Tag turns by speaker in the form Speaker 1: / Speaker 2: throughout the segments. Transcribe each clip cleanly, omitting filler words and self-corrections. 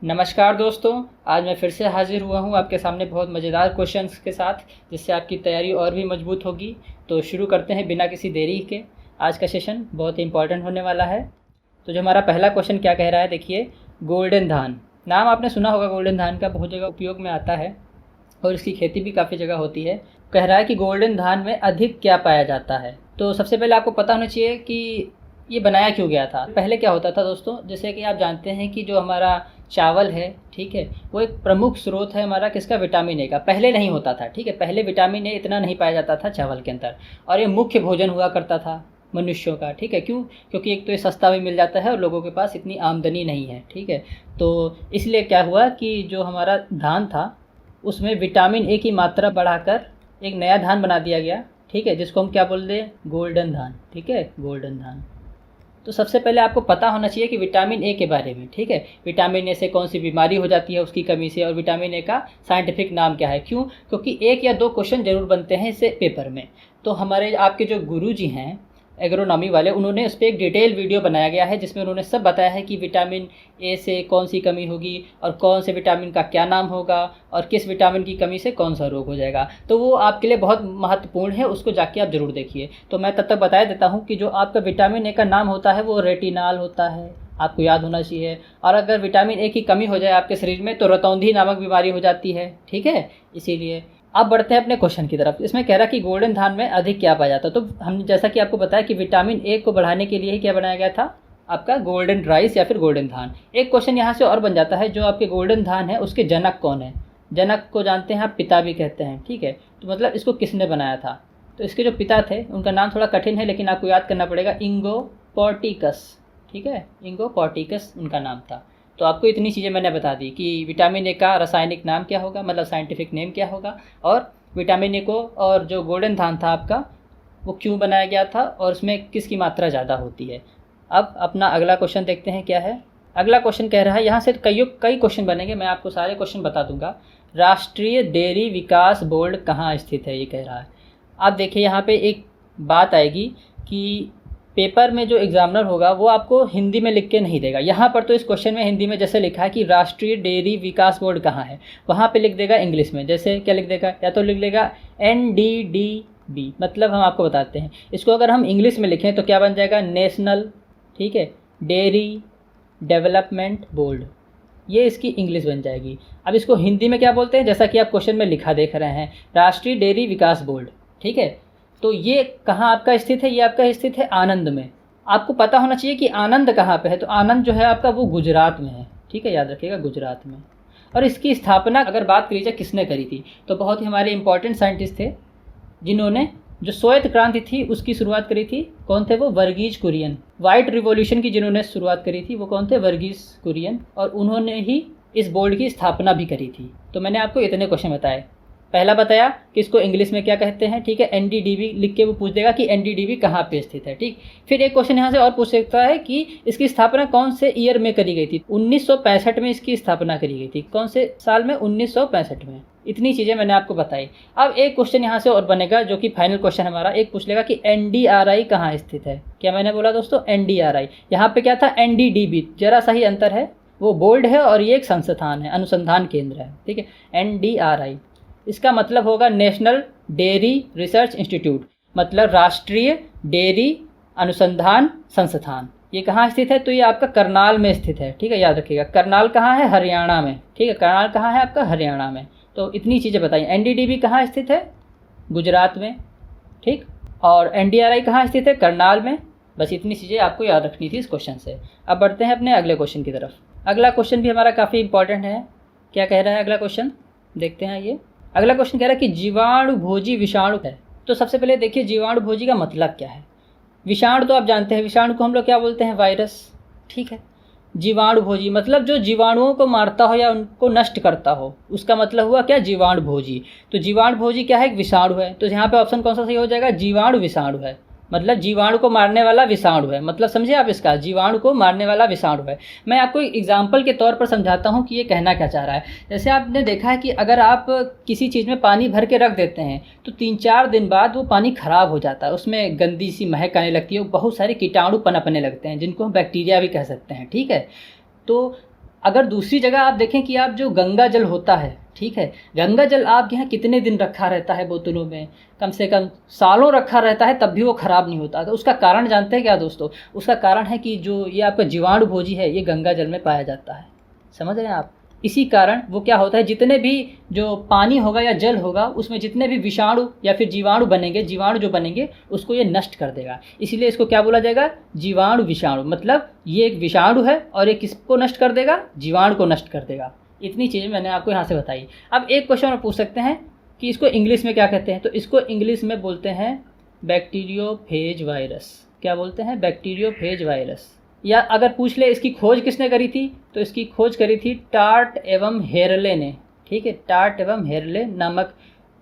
Speaker 1: नमस्कार दोस्तों। आज मैं फिर से हाजिर हुआ हूँ आपके सामने बहुत मज़ेदार क्वेश्चंस के साथ, जिससे आपकी तैयारी और भी मजबूत होगी। तो शुरू करते हैं बिना किसी देरी के। आज का सेशन बहुत ही इंपॉर्टेंट होने वाला है। तो जो हमारा पहला क्वेश्चन क्या कह रहा है, देखिए। गोल्डन धान, नाम आपने सुना होगा गोल्डन धान का, बहुत जगह उपयोग में आता है और इसकी खेती भी काफ़ी जगह होती है। कह रहा है कि गोल्डन धान में अधिक क्या पाया जाता है। तो सबसे पहले आपको पता होना चाहिए कि ये बनाया क्यों गया था। पहले क्या होता था दोस्तों, जैसे कि आप जानते हैं कि जो हमारा चावल है, ठीक है, वो एक प्रमुख स्रोत है हमारा किसका, विटामिन ए का। पहले नहीं होता था, ठीक है, पहले विटामिन ए इतना नहीं पाया जाता था चावल के अंदर, और ये मुख्य भोजन हुआ करता था मनुष्यों का, ठीक है। क्यों? क्योंकि एक तो ये सस्ता भी मिल जाता है और लोगों के पास इतनी आमदनी नहीं है, ठीक है। तो इसलिए क्या हुआ कि जो हमारा धान था उसमें विटामिन ए की मात्रा बढ़ाकर एक नया धान बना दिया गया, ठीक है, जिसको हम क्या बोल दें, गोल्डन धान, ठीक है, गोल्डन धान। तो सबसे पहले आपको पता होना चाहिए कि विटामिन ए के बारे में, ठीक है। विटामिन ए से कौन सी बीमारी हो जाती है उसकी कमी से, और विटामिन ए का साइंटिफिक नाम क्या है। क्यों? क्योंकि एक या दो क्वेश्चन जरूर बनते हैं इससे पेपर में। तो हमारे आपके जो गुरुजी हैं एग्रोनॉमी वाले, उन्होंने उस पर एक डिटेल वीडियो बनाया गया है जिसमें उन्होंने सब बताया है कि विटामिन ए से कौन सी कमी होगी और कौन से विटामिन का क्या नाम होगा और किस विटामिन की कमी से कौन सा रोग हो जाएगा। तो वो आपके लिए बहुत महत्वपूर्ण है, उसको जाके आप ज़रूर देखिए। तो मैं तब तक बता देता हूँ कि जो आपका विटामिन ए का नाम होता है वो रेटिनॉल होता है, आपको याद होना चाहिए। और अगर विटामिन ए की कमी हो जाए आपके शरीर में तो रतौंधी नामक बीमारी हो जाती है, ठीक है। इसीलिए अब बढ़ते हैं अपने क्वेश्चन की तरफ। इसमें कह रहा कि गोल्डन धान में अधिक क्या पाया जाता है। तो हम जैसा कि आपको बताया कि विटामिन ए को बढ़ाने के लिए ही क्या बनाया गया था, आपका गोल्डन राइस या फिर गोल्डन धान। एक क्वेश्चन यहाँ से और बन जाता है, जो आपके गोल्डन धान है उसके जनक कौन है। जनक को जानते हैं आप, पिता भी कहते हैं, ठीक है। तो मतलब इसको किसने बनाया था। तो इसके जो पिता थे उनका नाम थोड़ा कठिन है, लेकिन आपको याद करना पड़ेगा, इंगो पोर्टिकस, ठीक है, इंगो पोर्टिकस उनका नाम था। तो आपको इतनी चीज़ें मैंने बता दी कि विटामिन ए का रासायनिक नाम क्या होगा, मतलब साइंटिफिक नेम क्या होगा, और विटामिन ए को और जो गोल्डन धान था आपका वो क्यों बनाया गया था और उसमें किसकी मात्रा ज़्यादा होती है। अब अपना अगला क्वेश्चन देखते हैं क्या है। अगला क्वेश्चन कह रहा है, यहाँ से कई क्वेश्चन बनेंगे, मैं आपको सारे क्वेश्चन बता दूंगा। राष्ट्रीय डेयरी विकास बोर्ड कहाँ स्थित है, ये कह रहा है। आप देखिए यहाँ पे एक बात आएगी कि पेपर में जो एग्जामिनर होगा वो आपको हिंदी में लिख के नहीं देगा। यहाँ पर तो इस क्वेश्चन में हिंदी में जैसे लिखा है कि राष्ट्रीय डेयरी विकास बोर्ड कहाँ है, वहाँ पे लिख देगा इंग्लिश में। जैसे क्या लिख देगा, या तो लिख देगा NDDB, मतलब हम आपको बताते हैं इसको अगर हम इंग्लिश में लिखें तो क्या बन जाएगा, नेशनल, ठीक है, डेयरी डेवलपमेंट बोर्ड, ये इसकी इंग्लिश बन जाएगी। अब इसको हिंदी में क्या बोलते हैं, जैसा कि आप क्वेश्चन में लिखा देख रहे हैं, राष्ट्रीय डेयरी विकास बोर्ड, ठीक है। तो ये कहाँ आपका स्थित है, ये आपका स्थित है आनंद में। आपको पता होना चाहिए कि आनंद कहाँ पे है। तो आनंद जो है आपका वो गुजरात में है, ठीक है, याद रखिएगा, गुजरात में। और इसकी स्थापना अगर बात करी जाए किसने करी थी, तो बहुत ही हमारे इंपॉर्टेंट साइंटिस्ट थे जिन्होंने जो श्वेत क्रांति थी उसकी शुरुआत करी थी। कौन थे वो, वर्गीज कुरियन। वाइट रिवॉल्यूशन की जिन्होंने शुरुआत करी थी वो कौन थे, वर्गीज कुरियन, और उन्होंने ही इस बोर्ड की स्थापना भी करी थी। तो मैंने आपको इतने क्वेश्चन बताए। पहला बताया कि इसको इंग्लिश में क्या कहते हैं, ठीक है, NDDB लिख के वो पूछ देगा कि NDDB कहाँ पे स्थित है, ठीक। फिर एक क्वेश्चन यहाँ से और पूछ सकता है कि इसकी स्थापना कौन से ईयर में करी गई थी। 1965 में इसकी स्थापना करी गई थी। कौन से साल में, 1965 में। इतनी चीज़ें मैंने आपको बताई। अब एक क्वेश्चन यहाँ से और बनेगा जो कि फाइनल क्वेश्चन हमारा, एक पूछ लेगा कि NDRI कहाँ स्थित है। क्या मैंने बोला दोस्तों, NDRI। यहाँ पे क्या था, NDDB, जरा सा ही अंतर है, वो बोर्ड है और ये एक संस्थान है, अनुसंधान केंद्र है, ठीक है। NDRI इसका मतलब होगा नेशनल डेयरी रिसर्च इंस्टीट्यूट, मतलब राष्ट्रीय डेयरी अनुसंधान संस्थान। ये कहाँ स्थित है, तो ये आपका करनाल में स्थित है, ठीक है, याद रखिएगा। करनाल कहाँ है, हरियाणा में, ठीक है, करनाल कहाँ है आपका, हरियाणा में। तो इतनी चीज़ें बताइए। NDDB कहाँ स्थित है, गुजरात में, ठीक, और NDRI कहाँ स्थित है, करनाल में। बस इतनी चीज़ें आपको याद रखनी थी इस क्वेश्चन से। अब बढ़ते हैं अपने अगले क्वेश्चन की तरफ। अगला क्वेश्चन भी हमारा काफ़ी इंपॉर्टेंट है। क्या कह रहा है अगला क्वेश्चन, देखते हैं। ये अगला क्वेश्चन कह रहा है कि जीवाणु भोजी विषाणु है। तो सबसे पहले देखिए जीवाणु भोजी का मतलब क्या है। विषाणु तो आप जानते हैं, विषाणु को हम लोग क्या बोलते हैं, वायरस, ठीक है। जीवाणु भोजी मतलब जो जीवाणुओं को मारता हो या उनको नष्ट करता हो, उसका मतलब हुआ क्या, जीवाणु भोजी। तो जीवाणु भोजी क्या है, एक विषाणु है। तो यहाँ पे ऑप्शन कौन सा सही हो जाएगा, जीवाणु विषाणु है, मतलब जीवाणु को मारने वाला विषाणु है। मतलब समझे आप इसका, जीवाणु को मारने वाला विषाणु है। मैं आपको एग्जाम्पल के तौर पर समझाता हूँ कि ये कहना क्या चाह रहा है। जैसे आपने देखा है कि अगर आप किसी चीज़ में पानी भर के रख देते हैं तो 3-4 दिन बाद वो पानी ख़राब हो जाता है, उसमें गंदी सी महक आने लगती है, बहुत सारे कीटाणु पनपने लगते हैं जिनको हम बैक्टीरिया भी कह सकते हैं, ठीक है। तो अगर दूसरी जगह आप देखें कि आप जो गंगा जल होता है, ठीक है, गंगा जल आपके यहाँ कितने दिन रखा रहता है बोतलों में, कम से कम सालों रखा रहता है, तब भी वो ख़राब नहीं होता। तो उसका कारण जानते हैं क्या दोस्तों? उसका कारण है कि जो ये आपका जीवाणु भोजी है ये गंगा जल में पाया जाता है। समझ रहे हैं आप? इसी कारण वो क्या होता है, जितने भी जो पानी होगा या जल होगा उसमें जितने भी विषाणु या फिर जीवाणु बनेंगे, जीवाणु जो बनेंगे उसको ये नष्ट कर देगा। इसीलिए इसको क्या बोला जाएगा? जीवाणु विषाणु। मतलब ये एक विषाणु है और ये किसको नष्ट कर देगा? जीवाणु को नष्ट कर देगा। इतनी चीज़ें मैंने आपको यहाँ से बताई। अब एक क्वेश्चन और पूछ सकते हैं कि इसको इंग्लिश में क्या कहते हैं? तो इसको इंग्लिश में बोलते हैं बैक्टीरियोफेज वायरस। क्या बोलते हैं? Bacteriophage virus. या अगर पूछ ले इसकी खोज किसने करी थी, तो इसकी खोज करी थी टार्ट एवं हेरले ने। ठीक है, टार्ट एवं हेरले नामक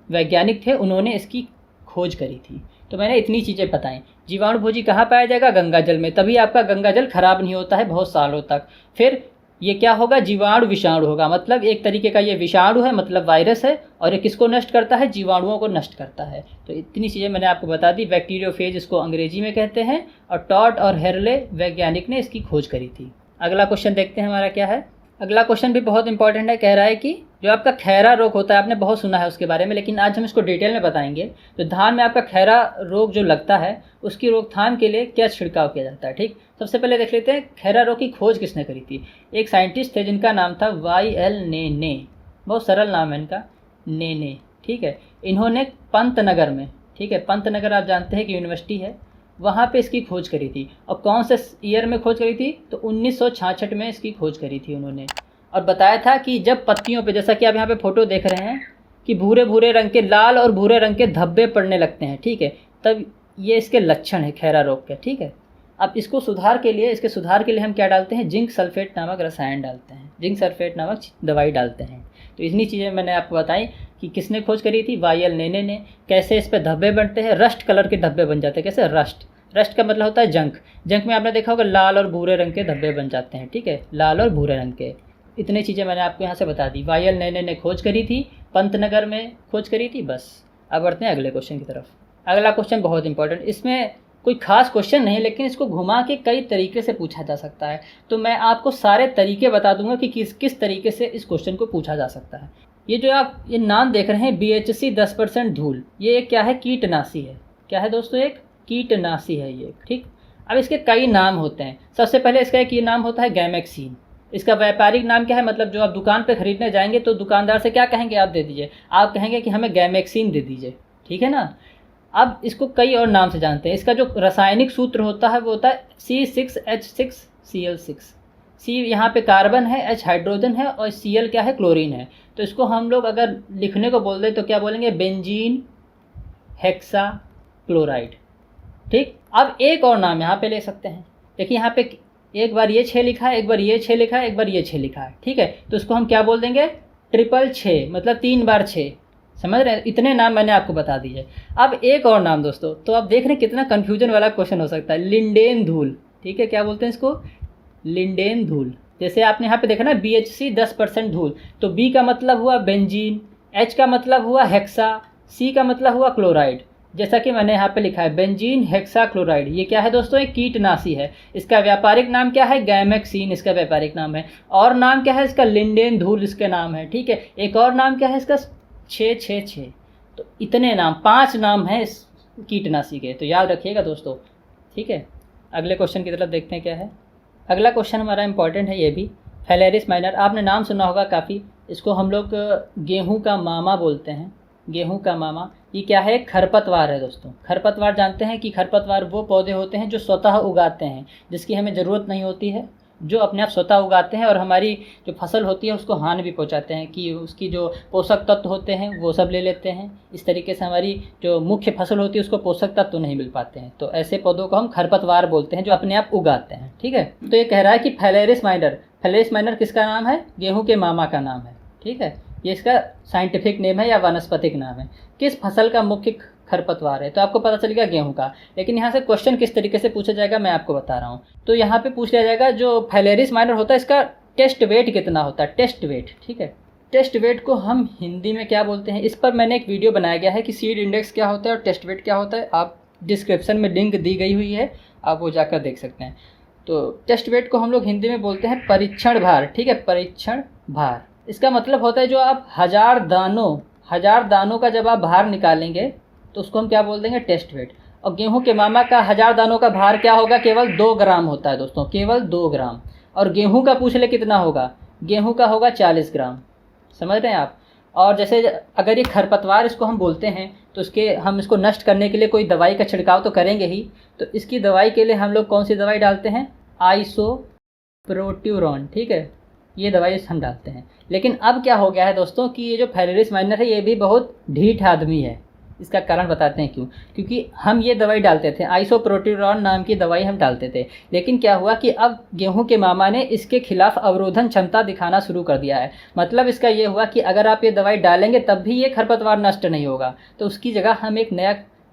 Speaker 1: वैज्ञानिक थे, उन्होंने इसकी खोज करी थी। तो मैंने इतनी चीज़ें बताई। जीवाणु भोजी कहाँ पाया जाएगा? गंगा जल में। तभी आपका गंगा जल खराब नहीं होता है बहुत सालों तक। फिर ये क्या होगा? जीवाणु विषाणु होगा। मतलब एक तरीके का ये विषाणु है, मतलब वायरस है, और ये किसको नष्ट करता है? जीवाणुओं को नष्ट करता है। तो इतनी चीज़ें मैंने आपको बता दी। बैक्टीरियोफेज इसको अंग्रेजी में कहते हैं और टॉट और हेरले वैज्ञानिक ने इसकी खोज करी थी। अगला क्वेश्चन देखते हैं हमारा क्या है। अगला क्वेश्चन भी बहुत इंपॉर्टेंट है। कह रहा है कि जो आपका खैरा रोग होता है, आपने बहुत सुना है उसके बारे में, लेकिन आज हम इसको डिटेल में बताएंगे। तो धान में आपका खैरा रोग जो लगता है उसकी रोकथाम के लिए क्या छिड़काव किया जाता है। ठीक, सबसे पहले देख लेते हैं खैरा रोग की खोज किसने करी थी। एक साइंटिस्ट थे जिनका नाम था वाई.एल. नेने। बहुत सरल नाम है इनका, नेने। ठीक है, इन्होंने पंतनगर में, ठीक है, पंतनगर आप जानते हैं कि यूनिवर्सिटी है, वहाँ पे इसकी खोज करी थी। और कौन से ईयर में खोज करी थी? तो 1966 में इसकी खोज करी थी उन्होंने। और बताया था कि जब पत्तियों पे, जैसा कि आप यहाँ पे फोटो देख रहे हैं कि भूरे भूरे रंग के, लाल और भूरे रंग के धब्बे पड़ने लगते हैं, ठीक है, तब ये इसके लक्षण है खैरा रोग के। ठीक है, अब इसको सुधार के लिए, इसके सुधार के लिए हम क्या डालते हैं? जिंक सल्फेट नामक रसायन डालते हैं, जिंक सल्फेट नामक दवाई डालते हैं। तो इतनी चीज़ें मैंने आपको बताई कि किसने खोज करी थी? वाई.एल. नेने ने। कैसे इस पर धब्बे बनते हैं? रस्ट कलर के धब्बे बन जाते हैं। कैसे? रस्ट। रस्ट का मतलब होता है जंक। जंक में आपने देखा होगा लाल और भूरे रंग के धब्बे बन जाते हैं। ठीक है, लाल और भूरे रंग के। इतनी चीज़ें मैंने आपको यहाँ से बता दी। वाई.एल. नेने ने खोज करी थी, पंतनगर में खोज करी थी। बस अब बढ़ते हैं अगले क्वेश्चन की तरफ। अगला क्वेश्चन बहुत इंपॉर्टेंट, इसमें कोई खास क्वेश्चन नहीं, लेकिन इसको घुमा के कई तरीके से पूछा जा सकता है। तो मैं आपको सारे तरीके बता दूंगा कि किस किस तरीके से इस क्वेश्चन को पूछा जा सकता है। ये जो आप ये नाम देख रहे हैं BHC 10% धूल, ये एक क्या है? कीटनाशी है। क्या है दोस्तों? एक कीटनाशी है ये। ठीक, अब इसके कई नाम होते हैं। सबसे पहले इसका एक ये नाम होता है गैमेक्सीन। इसका व्यापारिक नाम क्या है? मतलब जो आप दुकान पे खरीदने जाएंगे तो दुकानदार से क्या कहेंगे? आप दे दीजिए, आप कहेंगे कि हमें गैमेक्सीन दे दीजिए। ठीक है ना। अब इसको कई और नाम से जानते हैं। इसका जो रासायनिक सूत्र होता है वो होता है C6H6Cl6। C यहाँ पे कार्बन है, H हाइड्रोजन है और Cl क्या है? क्लोरीन है। तो इसको हम लोग अगर लिखने को बोल दें तो क्या बोलेंगे? Benzene hexa chloride. ठीक, अब एक और नाम यहाँ पे ले सकते हैं। देखिए यहाँ पे एक बार ये 6 लिखा है, एक बार ये 6 लिखा है, एक बार ये 6 लिखा है। ठीक है, तो इसको हम क्या बोल देंगे? 666, मतलब 3 बार 6। समझ रहे हैं? इतने नाम मैंने आपको बता दिए। अब एक और नाम दोस्तों, तो आप देख रहे हैं कितना कन्फ्यूजन वाला क्वेश्चन हो सकता है। लिंडेन धूल। ठीक है, क्या बोलते हैं इसको? लिंडेन धूल। जैसे आपने यहाँ पे देखा ना BHC 10% धूल, तो B का मतलब हुआ बेंजीन, H का मतलब हुआ हेक्सा, C का मतलब हुआ क्लोराइड। जैसा कि मैंने यहाँ पे लिखा है बेंजीन हेक्सा क्लोराइड। ये क्या है दोस्तों? एक कीटनाशी है। इसका व्यापारिक नाम क्या है? गैमेक्सीन इसका व्यापारिक नाम है। और नाम क्या है इसका? लिंडेन धूल इसका नाम है। ठीक है, एक और नाम क्या है इसका? 666। तो इतने नाम, 5 नाम हैं इस कीटनाशी के, तो याद रखिएगा दोस्तों। ठीक है, अगले क्वेश्चन की तरफ देखते हैं क्या है। अगला क्वेश्चन हमारा इंपॉर्टेंट है ये भी। फैलेरिस माइनर, आपने नाम सुना होगा काफ़ी। इसको हम लोग गेहूं का मामा बोलते हैं। गेहूं का मामा ये क्या है? खरपतवार है दोस्तों। खरपतवार जानते हैं कि खरपतवार वो पौधे होते हैं जो स्वतः उगाते हैं, जिसकी हमें ज़रूरत नहीं होती है, जो अपने आप स्वतः उगाते हैं और हमारी जो फसल होती है उसको हानि भी पहुंचाते हैं, कि उसकी जो पोषक तत्व होते हैं वो सब ले लेते हैं। इस तरीके से हमारी जो मुख्य फसल होती है उसको पोषक तत्व नहीं मिल पाते हैं। तो ऐसे पौधों को हम खरपतवार बोलते हैं, जो अपने आप उगाते हैं। ठीक है, तो ये कह रहा है कि फैलेरिस माइनर। फैलेरिस माइनर किसका नाम है? गेहूँ के मामा का नाम है। ठीक है, ये इसका साइंटिफिक नेम है या वानस्पतिक नाम है। किस फसल का मुख्य खरपतवार है? तो आपको पता चल गया गेहूं का। लेकिन यहाँ से क्वेश्चन किस तरीके से पूछा जाएगा मैं आपको बता रहा हूँ। तो यहाँ पे पूछ लिया जाएगा जो फैलेरिस माइनर होता है इसका टेस्ट वेट कितना होता है? Test weight. ठीक है, टेस्ट वेट को हम हिंदी में क्या बोलते हैं? इस पर मैंने एक वीडियो बनाया गया है कि सीड इंडेक्स क्या होता है और टेस्ट वेट क्या होता है। आप डिस्क्रिप्शन में लिंक दी गई हुई है, आप वो जाकर देख सकते हैं। तो टेस्ट वेट को हम लोग हिंदी में बोलते हैं परीक्षण भार, ठीक है, परीक्षण भार। इसका मतलब होता है जो आप 1000 दानों का जब आप भार निकालेंगे तो उसको हम क्या बोल देंगे, टेस्ट वेट। और गेहूं के मामा का 1000 दानों का भार क्या होगा, केवल 2 ग्राम होता है दोस्तों, केवल 2 ग्राम। और गेहूं का पूछ ले कितना होगा, गेहूं का होगा 40 ग्राम। समझ रहे हैं आप। और जैसे अगर ये खरपतवार इसको हम बोलते हैं तो हम इसको नष्ट करने के लिए कोई दवाई का छिड़काव तो करेंगे ही। तो इसकी दवाई के लिए हम लोग कौन सी दवाई डालते हैं, आइसोप्रोट्यूरॉन, ठीक है, ये दवाई हम डालते हैं। लेकिन अब क्या हो गया है दोस्तों कि ये जो फैलेरिस माइनर है ये भी बहुत ढीठ आदमी है। इसका कारण बताते हैं क्यों। क्योंकि हम ये दवाई डालते थे, आइसोप्रोट्यूरॉन नाम की दवाई हम डालते थे, लेकिन क्या हुआ कि अब गेहूं के मामा ने इसके खिलाफ अवरोधन क्षमता दिखाना शुरू कर दिया है। मतलब इसका ये हुआ कि अगर आप ये दवाई डालेंगे तब भी ये खरपतवार नष्ट नहीं होगा, तो उसकी जगह हम एक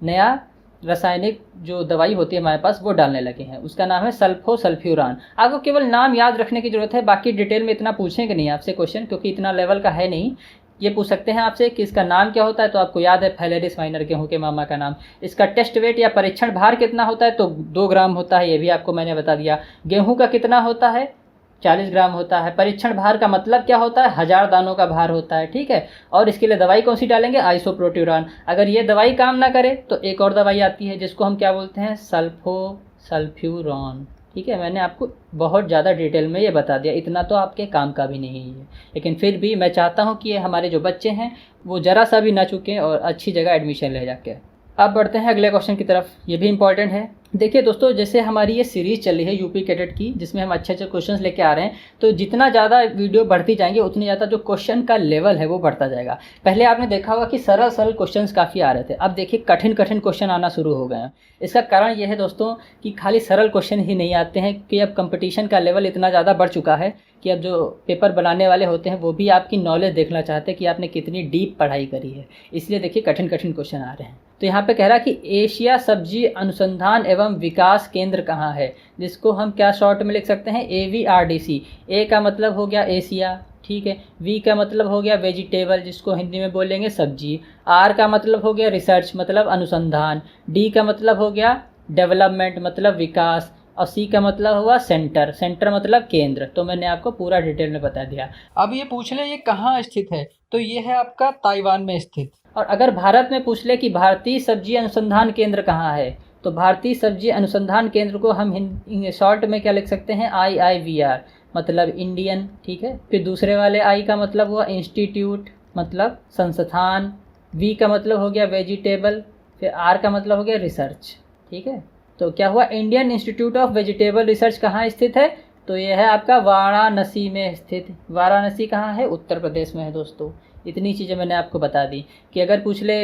Speaker 1: नया रासायनिक जो दवाई होती है हमारे पास वो डालने लगे हैं। उसका नाम है सल्फोसल्फ्यूरान। आपको केवल नाम याद रखने की जरूरत है, बाकी डिटेल में इतना पूछेंगे नहीं आपसे क्वेश्चन, क्योंकि इतना लेवल का है नहीं। ये पूछ सकते हैं आपसे कि इसका नाम क्या होता है, तो आपको याद है फैलेरिस माइनर गेहूं के मामा का नाम। इसका टेस्ट वेट या परीक्षण भार कितना होता है, तो 2 ग्राम होता है, ये भी आपको मैंने बता दिया। गेहूं का कितना होता है, 40 ग्राम होता है। परीक्षण भार का मतलब क्या होता है, 1000 दानों का भार होता है, ठीक है। और इसके लिए दवाई कौन सी डालेंगे, आइसोप्रोट्यूरॉन। अगर ये दवाई काम ना करे तो एक और दवाई आती है जिसको हम क्या बोलते हैं, सल्फोसल्फ्यूरॉन, ठीक है। मैंने आपको बहुत ज़्यादा डिटेल में ये बता दिया, इतना तो आपके काम का भी नहीं है, लेकिन फिर भी मैं चाहता हूँ कि ये हमारे जो बच्चे हैं वो ज़रा सा भी ना चुकें और अच्छी जगह एडमिशन ले जाके। अब बढ़ते हैं अगले क्वेश्चन की तरफ, ये भी इंपॉर्टेंट है। देखिए दोस्तों, जैसे हमारी ये सीरीज़ चल रही है यूपी कैडेट की, जिसमें हम अच्छे अच्छे क्वेश्चंस लेके आ रहे हैं, तो जितना ज़्यादा वीडियो बढ़ती जाएंगे उतनी ज़्यादा जो क्वेश्चन का लेवल है वो बढ़ता जाएगा। पहले आपने देखा होगा कि सरल सरल क्वेश्चंस काफ़ी आ रहे थे, अब देखिए कठिन कठिन क्वेश्चन आना शुरू हो गए हैं। इसका कारण ये है दोस्तों कि खाली सरल क्वेश्चन ही नहीं आते हैं, कि अब कंपटीशन का लेवल इतना ज़्यादा बढ़ चुका है कि अब जो पेपर बनाने वाले होते हैं वो भी आपकी नॉलेज देखना चाहते हैं कि आपने कितनी डीप पढ़ाई करी है। इसलिए देखिए कठिन कठिन क्वेश्चन आ रहे हैं। तो यहाँ पे कह रहा है कि एशिया सब्जी अनुसंधान एवं विकास केंद्र कहाँ है, जिसको हम क्या शॉर्ट में लिख सकते हैं, AVRDC। ए का मतलब हो गया एशिया, ठीक है। वी का मतलब हो गया वेजिटेबल, जिसको हिंदी में बोलेंगे सब्जी। आर का मतलब हो गया रिसर्च, मतलब अनुसंधान। डी का मतलब हो गया डेवलपमेंट, मतलब विकास। और सी का मतलब हुआ सेंटर, सेंटर मतलब केंद्र। तो मैंने आपको पूरा डिटेल में बता दिया। अब ये पूछ ले ये कहाँ स्थित है, तो ये है आपका ताइवान में स्थित। और अगर भारत में पूछ ले कि भारतीय सब्जी अनुसंधान केंद्र कहाँ है, तो भारतीय सब्जी अनुसंधान केंद्र को हम शॉर्ट में क्या लिख सकते हैं, IIVR, मतलब इंडियन, ठीक है। फिर दूसरे वाले आई का मतलब हुआ इंस्टीट्यूट, मतलब संस्थान। वी का मतलब हो गया वेजिटेबल, फिर आर का मतलब हो गया रिसर्च, ठीक है। तो क्या हुआ, Indian institute of vegetable research कहाँ स्थित है, तो यह है आपका वाराणसी में स्थित। वाराणसी कहाँ है, उत्तर प्रदेश में है दोस्तों। इतनी चीज़ें मैंने आपको बता दी कि अगर पूछ ले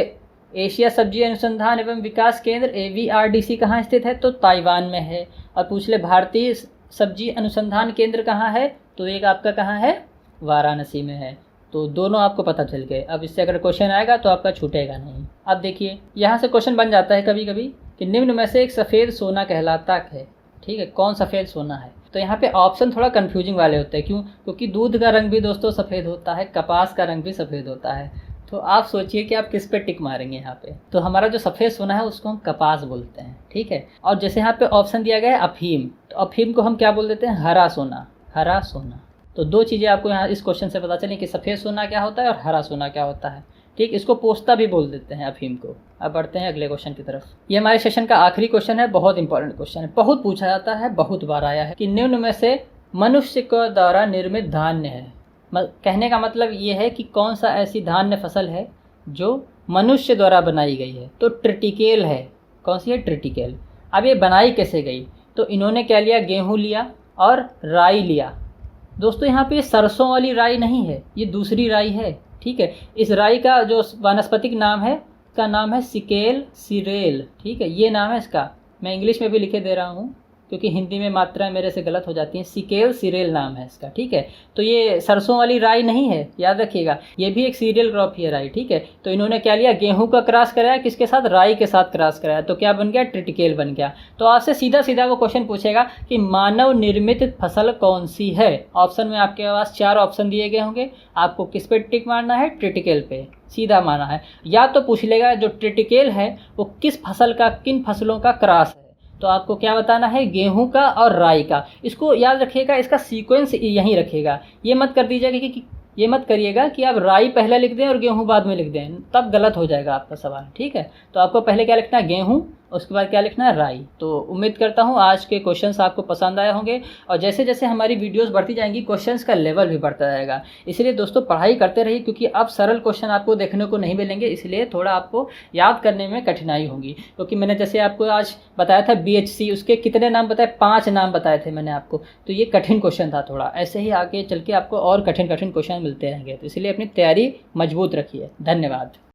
Speaker 1: एशिया सब्जी अनुसंधान एवं विकास केंद्र AVRDC कहाँ स्थित है, तो ताइवान में है। और पूछ ले भारतीय सब्जी अनुसंधान केंद्र कहाँ है, तो एक आपका कहाँ है, वाराणसी में है। तो दोनों आपको पता चल गए। अब इससे अगर क्वेश्चन आएगा तो आपका छूटेगा नहीं। अब देखिए यहाँ से क्वेश्चन बन जाता है कभी कभी कि निम्न में से एक सफ़ेद सोना कहलाता है, ठीक है, कौन सफ़ेद सोना है। तो यहाँ पे ऑप्शन थोड़ा कंफ्यूजिंग वाले होते हैं, क्यों, क्योंकि दूध का रंग भी दोस्तों सफ़ेद होता है, कपास का रंग भी सफ़ेद होता है। तो आप सोचिए कि आप किस पे टिक मारेंगे यहाँ पे। तो हमारा जो सफ़ेद सोना है उसको हम कपास बोलते हैं, ठीक है। और जैसे यहाँ पे ऑप्शन दिया गया है अफीम, तो अफीम को हम क्या बोल देते हैं, हरा सोना, हरा सोना। तो दो चीज़ें आपको यहाँ इस क्वेश्चन से पता चली कि सफ़ेद सोना क्या होता है और हरा सोना क्या होता है, ठीक। इसको पोस्ता भी बोल देते हैं अफीम को। अब बढ़ते हैं अगले क्वेश्चन की तरफ। ये हमारे सेशन का आखिरी क्वेश्चन है, बहुत इंपॉर्टेंट क्वेश्चन है, बहुत पूछा जाता है, बहुत बार आया है कि निम्न में से मनुष्य के द्वारा निर्मित धान्य है। कहने का मतलब ये है कि कौन सा ऐसी धान्य फसल है जो मनुष्य द्वारा बनाई गई है, तो ट्रिटिकेल है। कौन सी है, ट्रिटिकेल। अब ये बनाई कैसे गई, तो इन्होंने क्या लिया, गेहूँ लिया और राई लिया। दोस्तों यहाँ पे सरसों वाली राई नहीं है, ये दूसरी राई है, ठीक है। इस राई का जो वानस्पतिक नाम है, इसका नाम है सिकेल सीरेल, ठीक है, ये नाम है इसका। मैं इंग्लिश में भी लिखे दे रहा हूँ क्योंकि हिंदी में मात्राएं मेरे से गलत हो जाती हैं। सिकेल सीरेल नाम है इसका, ठीक है। तो ये सरसों वाली राई नहीं है, याद रखिएगा, ये भी एक सीरियल क्रॉप ही है राई, ठीक है। तो इन्होंने क्या लिया, गेहूं का क्रॉस कराया, किसके साथ, राई के साथ क्रॉस कराया, तो क्या बन गया, ट्रिटिकेल बन गया। तो आपसे सीधा सीधा वो क्वेश्चन पूछेगा कि मानव निर्मित फसल कौन सी है। ऑप्शन में आपके पास 4 ऑप्शन दिए गए होंगे, आपको किस पे टिक मारना है, ट्रिटिकेल पे सीधा मारना है। या तो पूछ लेगा जो ट्रिटिकेल है वो किस फसल का, किन फसलों का क्रॉस है, तो आपको क्या बताना है, गेहूं का और राई का। इसको याद रखिएगा, इसका सीक्वेंस यहीं रखिएगा। ये मत कर दीजिएगा कि ये मत करिएगा कि आप राई पहले लिख दें और गेहूं बाद में लिख दें, तब गलत हो जाएगा आपका सवाल। ठीक है, तो आपको पहले क्या लिखना है, गेहूं, उसके बाद क्या लिखना है, राई। तो उम्मीद करता हूँ आज के क्वेश्चंस आपको पसंद आए होंगे, और जैसे जैसे हमारी वीडियोस बढ़ती जाएंगी क्वेश्चंस का लेवल भी बढ़ता जाएगा। इसलिए दोस्तों पढ़ाई करते रहिए, क्योंकि अब सरल क्वेश्चन आपको देखने को नहीं मिलेंगे, इसलिए थोड़ा आपको याद करने में कठिनाई होगी। क्योंकि मैंने जैसे आपको आज बताया था BHC, उसके कितने नाम बताए, 5 नाम बताए थे मैंने आपको, तो ये कठिन क्वेश्चन था थोड़ा। ऐसे ही आगे चल के आपको और कठिन कठिन क्वेश्चन मिलते रहेंगे, तो इसलिए अपनी तैयारी मजबूत रखिए। धन्यवाद।